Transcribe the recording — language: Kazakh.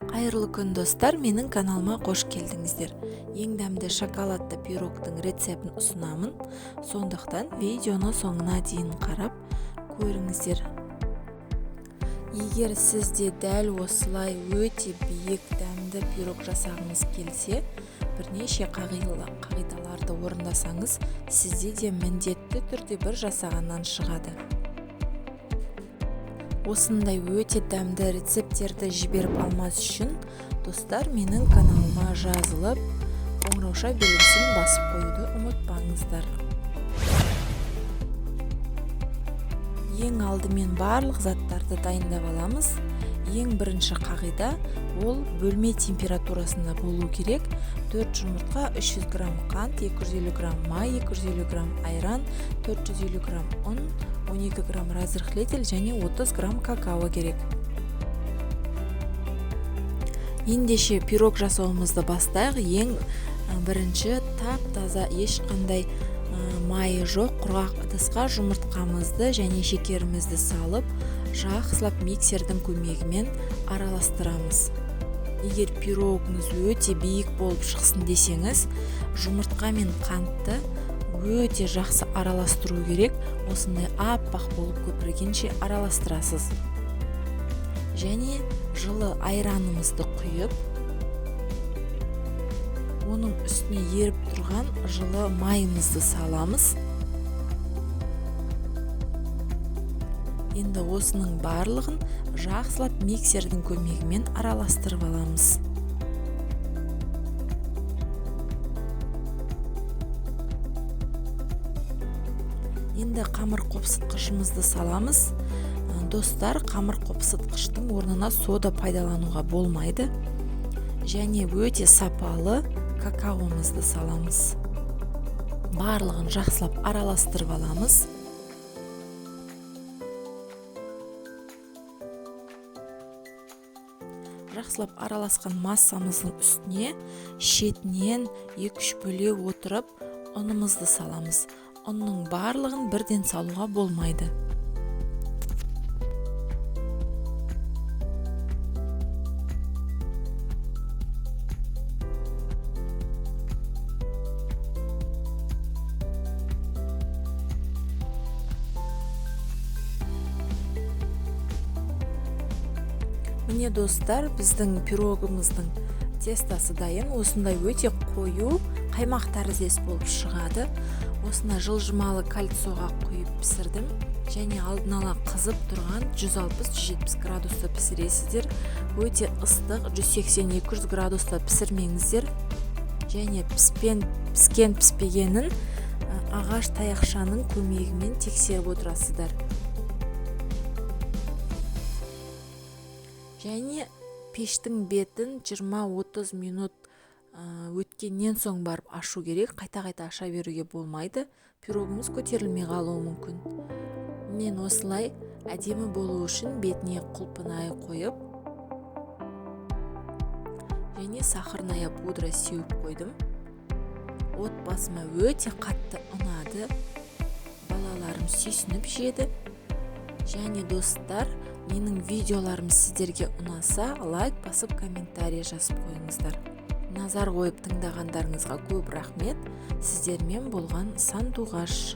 Қайырлы күн достар, менің каналыма қош келдіңіздер. Ең дәмді шоколадты пирогтың рецептін ұсынамын. Сондықтан видеоны соңына дейін қарап көріңіздер. Егер сізде дәл осылай өте биік дәмді пирог жасағыңыз келсе, бірнеше қағидаларды орындасаңыз, сізде де міндетті түрде бір жасағаннан шығады. Осындай өте дәмді рецептерді жіберіп алмас үшін, достар, менің каналыма жазылып, қоңырауша белгісін басып қоюды ұмытпаңыздар. Ең алдымен барлық заттарды дайындап аламыз. Ең бірінші қағида ол бөлме температурасында болу керек. 4 жұмыртқа, 300 грамм қант, 250 грамм май, 250 грамм айран, 450 грамм ұн, 12 грамм разрыхлитель және 30 грамм какао керек. Ендеше пирог жасауымызды бастайық. Ең бірінші тап-таза ешқандай майы жоқ құрғақ ыдысқа жұмыртқамызды және шекерімізді салып, жақсылап миксердің көмегімен араластырамыз. Егер пирогыңыз өте биік болып шықсын десеңіз, жұмыртқа мен қантты өте жақсы араластыру керек. Осындай аппақ болып көпіргенше араластырасыз. Және жылы айранымызды құйып, оның үстіне еріп тұрған жылы майымызды саламыз. Енді осының барлығын жақсылап миксердің көмегімен араластырып аламыз. Енді қамыр қопсытқышымызды саламыз. Достар, қамыр қопсытқыштың орнына сода пайдалануға болмайды. Және өте сапалы какаомызды саламыз. Барлығын жақсылап араластырып аламыз. Жақсылап араласқан массамыздың үстіне шетінен 2-3 бөле отырып ұнымызды саламыз. Ұнның барлығын бірден салуға болмайды. Міне достар, біздің пирогымыздың тестасы дайын. Осындай өте қою қаймақ тәріздес болып шығады. Осына жылжымалы кальцияға құйып пісірдім. Және алдын ала қызып тұрған 160-170 градуста пісіресіздер. Өте ыстық 180-200 градуста пісірмеңіздер. Және піскен піспегенін ағаш таяқшаның көмегімен тексеріп отырасыздар. Және пештің бетін 20-30 минут өткеннен соң барып ашу керек. Қайта-қайта аша беруге болмайды. Пирогымыз көтерілмей қалуы мүмкін. Мен осылай әдемі болу үшін бетіне құлпынай қойып, және сахарная пудра сеуіп қойдым. Отбасыма өте қатты ұнады. Балаларым сүйсініп жеді. Және достар, менің видеоларым сіздерге ұнаса, лайк басып комментарий жазып қойыңыздар. Назар қойып тыңдағандарыңызға көп рахмет. Сіздермен болған Сандуғаш.